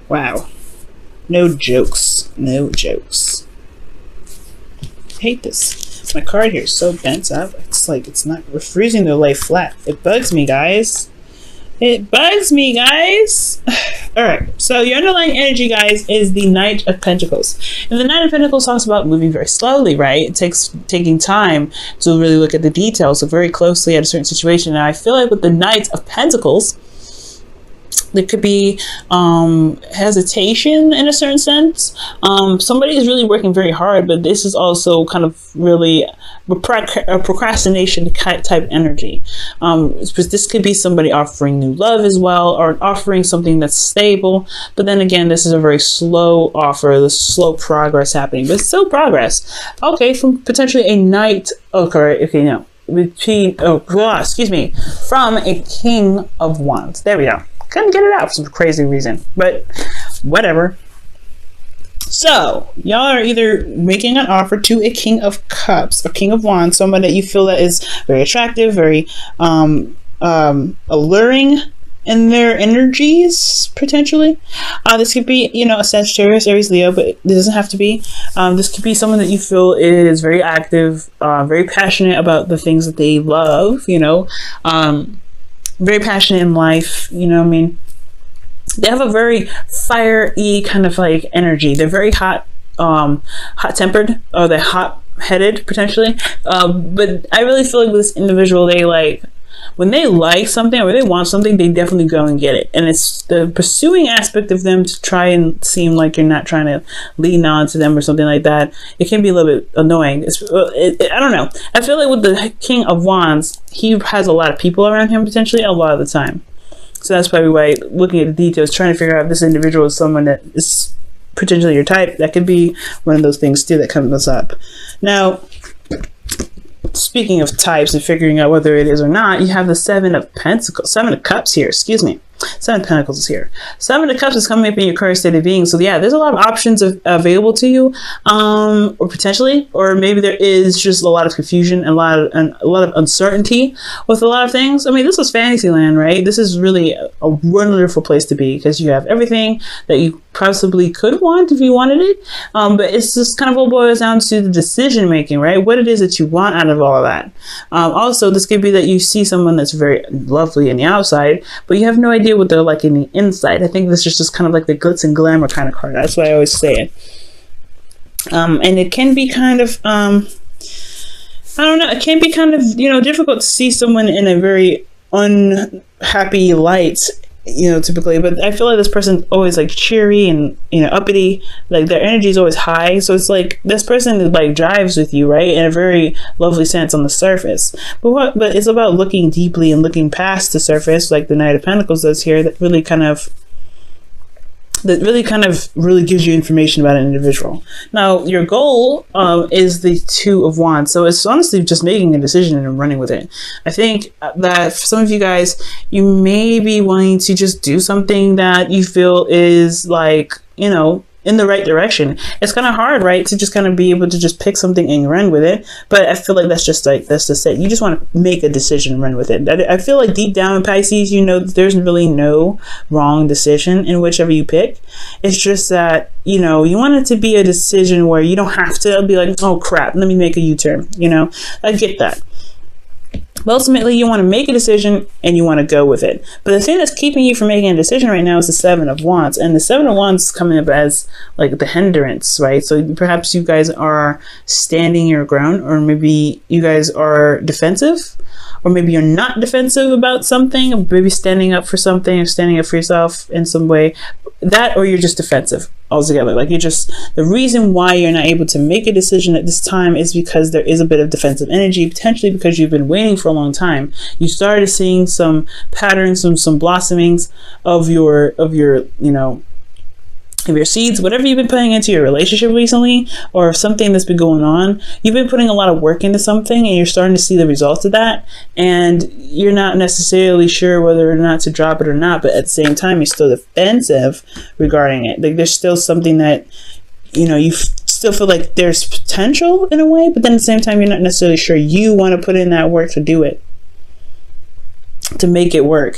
Wow. No jokes. No jokes. I hate this. My card here is so bent up. It's like it's not. We're freezing the lay flat. It bugs me, guys. It bugs me, guys. All right. So your underlying energy, guys, is the Knight of Pentacles. And the Knight of Pentacles talks about moving very slowly, right? It takes taking time to really look at the details, look very closely at a certain situation. And I feel like with the Knight of Pentacles, there could be hesitation in a certain sense. Somebody is really working very hard, but this is also kind of really a procrastination type energy. This could be somebody offering new love as well, or offering something that's stable. But then again, this is a very slow offer, the slow progress happening, but still progress. Okay, from potentially a knight. Okay, no. Excuse me, from a King of Wands. There we go. Couldn't get it out for some crazy reason, but whatever. So y'all are either making an offer to a King of Cups or King of Wands, someone that you feel that is very attractive, very alluring in their energies, potentially. This could be, a Sagittarius, Aries, Leo, but it doesn't have to be. This could be someone that you feel is very active, very passionate about the things that they love, very passionate in life, they have a very fiery kind of like energy. They're very hot tempered, or they're hot headed potentially, but I really feel like with this individual, they when they like something or they want something, they definitely go and get it. And it's the pursuing aspect of them to try and seem like you're not trying to lean on to them or something like that. It can be a little bit annoying. I don't know. I feel like with the King of Wands, he has a lot of people around him potentially a lot of the time. So that's probably why looking at the details, trying to figure out if this individual is someone that is potentially your type, that could be one of those things too that comes up. Now, speaking of types and figuring out whether it is or not, you have the Seven of Cups here, excuse me. Seven of Pentacles is here. Seven of Cups is coming up in your current state of being. So yeah, there's a lot of options available to you, or potentially, or maybe there is just a lot of confusion and a lot of uncertainty with a lot of things. I mean, this is Fantasyland, right? This is really a wonderful place to be because you have everything that you possibly could want if you wanted it. But it's just kind of all boils down to the decision making, right? What it is that you want out of all of that. Also, this could be that you see someone that's very lovely in the outside, but you have no idea what they're like in the inside. I think this is just kind of like the glitz and glamour kind of card. That's why I always say it. And it can be kind of, I don't know, it can be kind of, difficult to see someone in a very unhappy light, typically, but I feel like this person's always like cheery and, uppity, like their energy is always high. So it's like this person like drives with you, right? In a very lovely sense on the surface. But it's about looking deeply and looking past the surface, like the Knight of Pentacles does here, that really kind of gives you information about an individual. Now, your goal is the Two of Wands. So it's honestly just making a decision and running with it. I think that for some of you guys, you may be wanting to just do something that you feel is like, in the right direction. It's kind of hard, right, to just kind of be able to just pick something and run with it. But I feel like that's just it. You just want to make a decision and run with it. I feel like deep down in Pisces, there's really no wrong decision in whichever you pick. It's just that, you want it to be a decision where you don't have to be like, oh crap, let me make a U-turn. I get that. But ultimately, you want to make a decision and you want to go with it. But the thing that's keeping you from making a decision right now is the Seven of Wands. And the Seven of Wands is coming up as like the hindrance, right? So perhaps you guys are standing your ground, or maybe you guys are defensive, or maybe you're not defensive about something, or maybe standing up for something or standing up for yourself in some way. That, or you're just defensive altogether. Like the reason why you're not able to make a decision at this time is because there is a bit of defensive energy, potentially because you've been waiting for a long time. You started seeing some patterns, some blossomings of your seeds, whatever you've been putting into your relationship recently, or something that's been going on. You've been putting a lot of work into something and you're starting to see the results of that, and you're not necessarily sure whether or not to drop it or not, but at the same time you're still defensive regarding it. Like there's still something that you still feel like there's potential in a way, but then at the same time you're not necessarily sure you want to put in that work to do it, to make it work.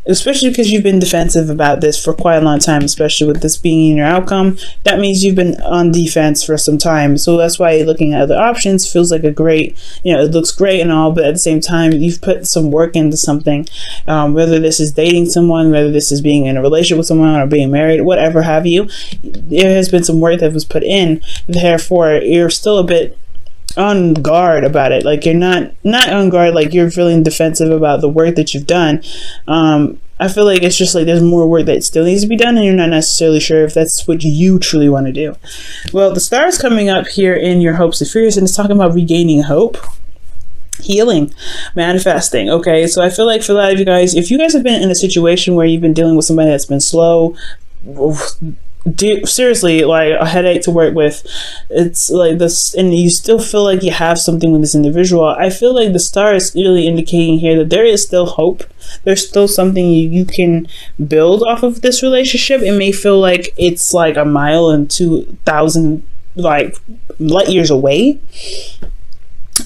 especially because you've been defensive about this for quite a long time, especially with this being in your outcome. That means you've been on defense for some time. So that's why looking at other options feels like a great, it looks great and all, but at the same time, you've put some work into something. Whether this is dating someone, whether this is being in a relationship with someone or being married, whatever have you, there has been some work that was put in. Therefore, you're still a bit on guard about it. Like, you're not on guard, like you're feeling defensive about the work that you've done. I feel like it's just like there's more work that still needs to be done, and you're not necessarily sure if that's what you truly want to do. Well, the star is coming up here in your hopes and fears, and it's talking about regaining hope, healing, manifesting. Okay, so I feel like for a lot of you guys, if you guys have been in a situation where you've been dealing with somebody that's been slow, seriously, like a headache to work with, it's like this, and you still feel like you have something with this individual, I feel like the star is really indicating here that there is still hope. There's still something you can build off of this relationship. It may feel like it's like a mile and 2,000 like light years away,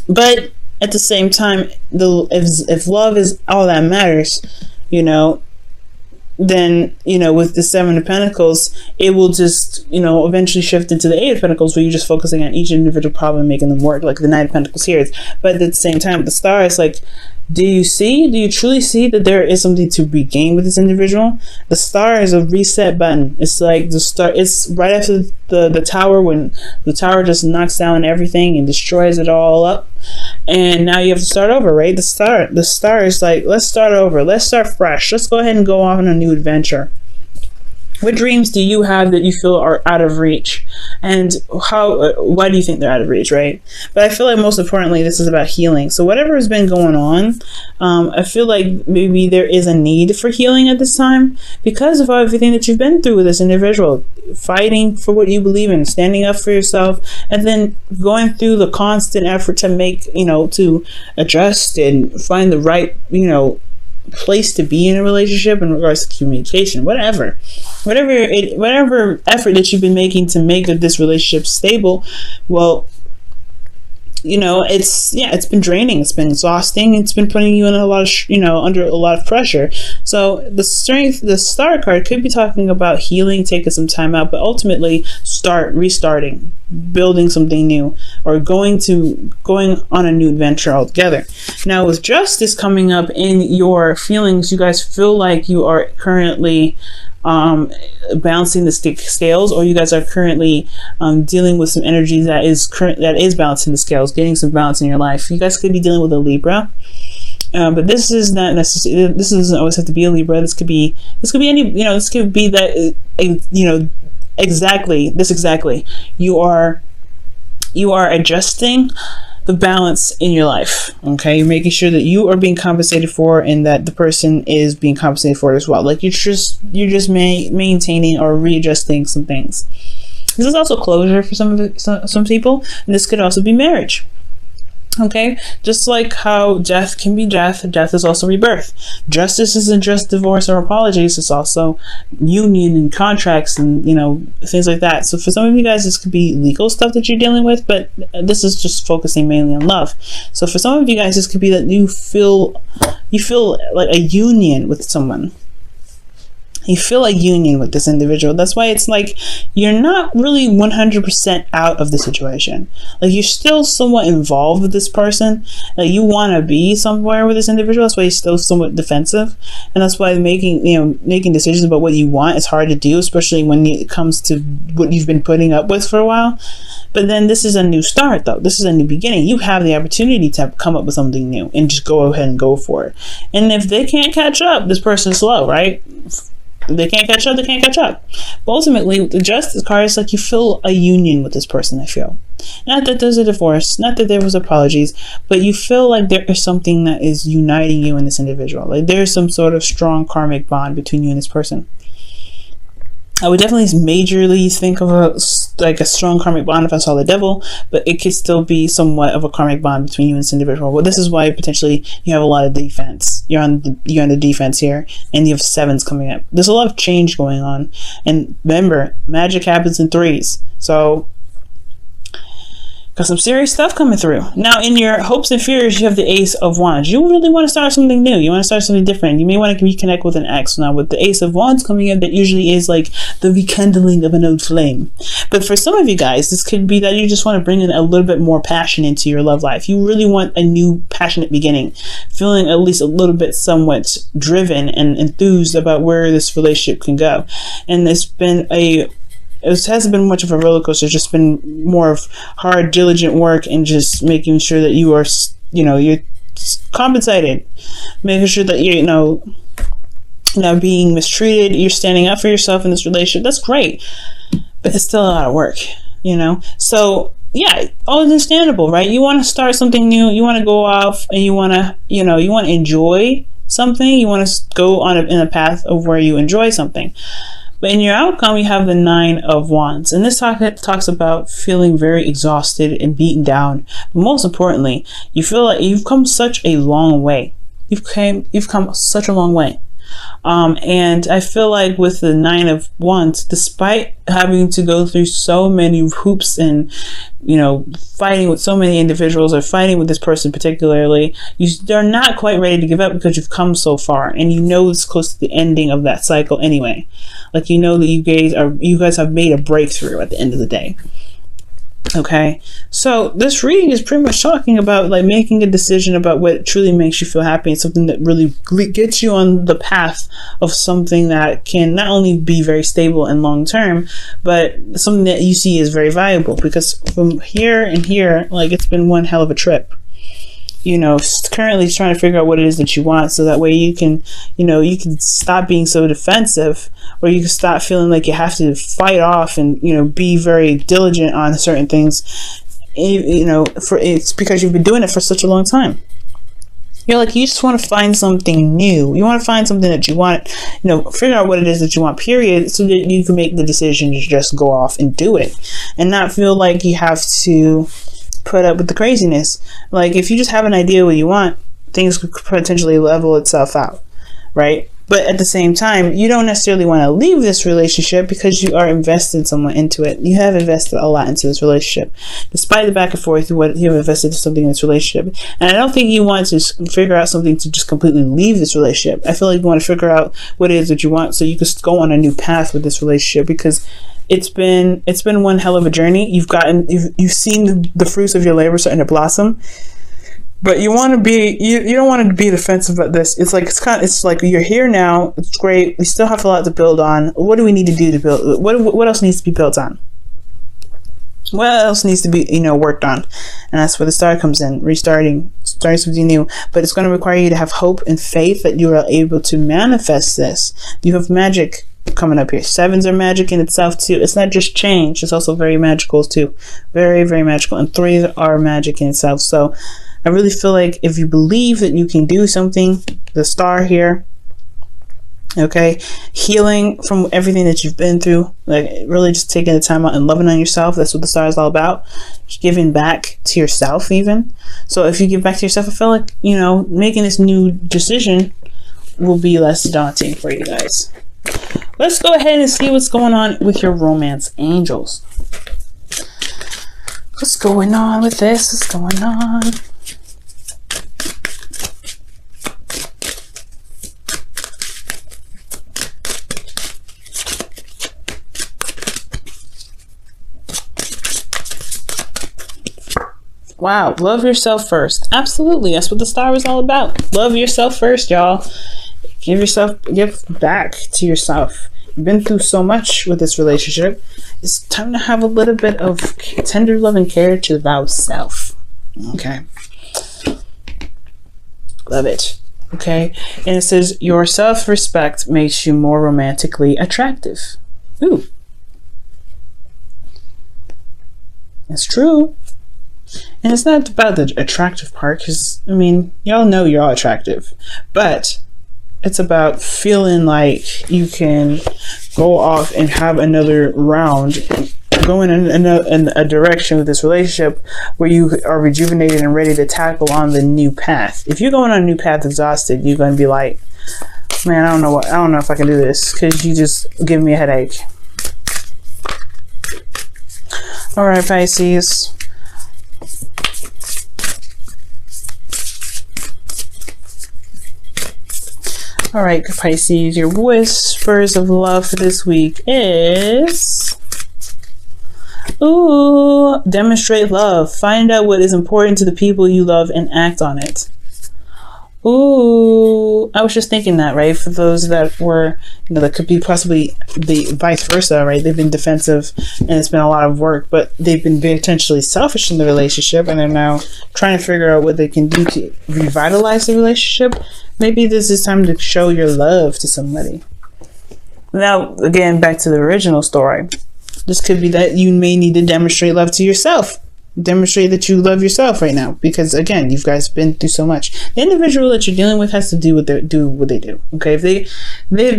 but at the same time, if love is all that matters, then, with the Seven of Pentacles, it will just, eventually shift into the Eight of Pentacles, where you're just focusing on each individual problem, making them work, like the Knight of Pentacles here is. But at the same time, with the star, it's like, do you truly see that there is something to regain with this individual? The star is a reset button. It's like the star, it's right after the tower, when the tower just knocks down everything and destroys it all up. And now you have to start over, right? The star is like, let's start over. Let's start fresh. Let's go ahead and go off on a new adventure. What dreams do you have that you feel are out of reach? And why do you think they're out of reach, right? But I feel like most importantly, this is about healing. So whatever has been going on, I feel like maybe there is a need for healing at this time because of everything that you've been through with this individual, fighting for what you believe in, standing up for yourself, and then going through the constant effort to make, to adjust and find the right, place to be in a relationship in regards to communication, whatever effort that you've been making to make this relationship stable. Well, it's been draining, it's been exhausting, it's been putting you in a lot of under a lot of pressure. So the star card could be talking about healing, taking some time out, but ultimately restarting, building something new, or going on a new adventure altogether. Now, with justice coming up in your feelings, you guys feel like you are currently balancing the scales, or you guys are currently dealing with some energy that is balancing the scales, getting some balance in your life. You guys could be dealing with a Libra, but this is not necessarily. This doesn't always have to be a Libra. This could be any. This could be that. Exactly. You are adjusting the balance in your life. Okay, you're making sure that you are being compensated for, and that the person is being compensated for it as well. Like you're just maintaining or readjusting some things. This is also closure for some people, and this could also be marriage. Okay, just like how death can be death is also rebirth. Justice isn't just divorce or apologies, it's also union and contracts and things like that. So for some of you guys, this could be legal stuff that you're dealing with, but this is just focusing mainly on love. So for some of you guys, this could be that you feel like a union with someone. You feel a union with this individual. That's why it's like you're not really 100% out of the situation. Like you're still somewhat involved with this person. Like you want to be somewhere with this individual. That's why you're still somewhat defensive, and that's why making decisions about what you want is hard to do, especially when it comes to what you've been putting up with for a while. But then this is a new start, though. This is a new beginning. You have the opportunity to come up with something new and just go ahead and go for it. And if they can't catch up, this person's slow, right? They can't catch up, But ultimately, the justice card is like you feel a union with this person, I feel. Not that there's a divorce, not that there was apologies, but you feel like there is something that is uniting you and this individual. Like there's some sort of strong karmic bond between you and this person. I would definitely majorly think of a strong karmic bond if I saw the devil, but it could still be somewhat of a karmic bond between you and this individual. Well, this is why potentially you have a lot of defense. You're on the defense here, and you have sevens coming up. There's a lot of change going on, and remember, magic happens in threes. So Got some serious stuff coming through. Now, in your hopes and fears, you have the Ace of Wands. You really want to start something new. You want to start something different. You may want to reconnect with an ex. Now, with the Ace of Wands coming in, that usually is like the rekindling of an old flame. But for some of you guys, this could be that you just want to bring in a little bit more passion into your love life. You really want a new passionate beginning, feeling at least a little bit somewhat driven and enthused about where this relationship can go. And it hasn't been much of a roller coaster. It's just been more of hard, diligent work and just making sure that you are, you're compensated, making sure that you're, not being mistreated. You're standing up for yourself in this relationship. That's great, but it's still a lot of work, So yeah, all understandable, right? You want to start something new. You want to go off and you want to, you want to enjoy something. You want to go in a path of where you enjoy something. But in your outcome, you have the Nine of Wands. And this talks about feeling very exhausted and beaten down. But most importantly, you feel like you've come such a long way. You've come such a long way. And I feel like with the Nine of Wands, despite having to go through so many hoops and, fighting with so many individuals or fighting with this person particularly, they're not quite ready to give up because you've come so far and it's close to the ending of that cycle anyway. Like, that you guys have made a breakthrough at the end of the day. Okay, so this reading is pretty much talking about like making a decision about what truly makes you feel happy and something that really gets you on the path of something that can not only be very stable and long term, but something that you see is very valuable. Because from here and here, like, it's been one hell of a trip. Currently trying to figure out what it is that you want, so that way you can stop being so defensive, or you can stop feeling like you have to fight off and be very diligent on certain things. It's because you've been doing it for such a long time. You just want to find something new. You want to find something that you want, figure out what it is that you want, period, so that you can make the decision to just go off and do it and not feel like you have to put up with the craziness. Like, if you just have an idea what you want, things could potentially level itself out, right? But at the same time, you don't necessarily want to leave this relationship because you are invested somewhat into it. You have invested a lot into this relationship, despite the back and forth, what you have invested something in this relationship. And I don't think you want to figure out something to just completely leave this relationship. I feel like you want to figure out what it is that you want, so you can go on a new path with this relationship, because it's been one hell of a journey. You've seen the fruits of your labor starting to blossom, but you want to be, you don't want to be defensive about this. It's like you're here now. It's great. We still have a lot to build on. What do we need to do to build? What else needs to be built on? What else needs to be worked on? And that's where the Star comes in, starting something new. But it's going to require you to have hope and faith that you are able to manifest this. You have magic coming up here. Sevens are magic in itself too. It's not just change, it's also very magical too. Very, very magical. And threes are magic in itself. So I really feel like if you believe that you can do something, the Star here, okay, healing from everything that you've been through, like really just taking the time out and loving on yourself. That's what the Star is all about. Just giving back to yourself even. So if you give back to yourself, I feel like making this new decision will be less daunting for you guys. Let's go ahead and see what's going on with your romance angels. What's going on with this? What's going on? Wow, love yourself first. Absolutely, that's what the Star is all about. Love yourself first, y'all. Give back to yourself. You've been through so much with this relationship. It's time to have a little bit of tender love and care to thou self. Okay. Love it. Okay. And it says, your self-respect makes you more romantically attractive. Ooh. It's true. And it's not about the attractive part, because, y'all know you're all attractive. But it's about feeling like you can go off and have another round, going in a direction with this relationship where you are rejuvenated and ready to tackle on the new path. If you're going on a new path exhausted, you're going to be like, man, I don't know if I can do this, because you just give me a headache. All right, Pisces. All right, Pisces, your whispers of love for this week is, ooh, demonstrate love. Find out what is important to the people you love and act on it. Ooh, I was just thinking that, right? For those that were, that could be possibly the vice versa, right? They've been defensive and it's been a lot of work, but they've been very potentially selfish in the relationship and they're now trying to figure out what they can do to revitalize the relationship. Maybe this is time to show your love to somebody. Now, again, back to the original story. This could be that you may need to demonstrate love to yourself. Demonstrate that you love yourself right now, because again, you guys have been through so much. The individual that you're dealing with has to do what they do. Okay, if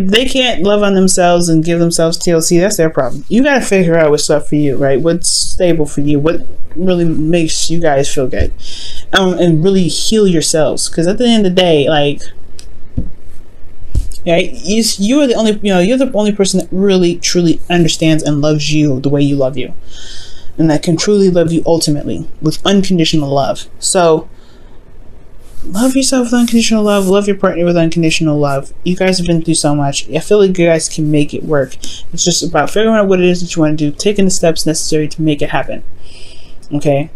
they can't love on themselves and give themselves TLC, that's their problem. You got to figure out what's up for you, right? What's stable for you? What really makes you guys feel good, and really heal yourselves. Because at the end of the day, like, right, you're the only person that really truly understands and loves you the way you love you. And that can truly love you ultimately with unconditional love. So love yourself with unconditional love. Love your partner with unconditional love. You guys have been through so much. I feel like you guys can make it work. It's just about figuring out what it is that you want to do, taking the steps necessary to make it happen. Okay?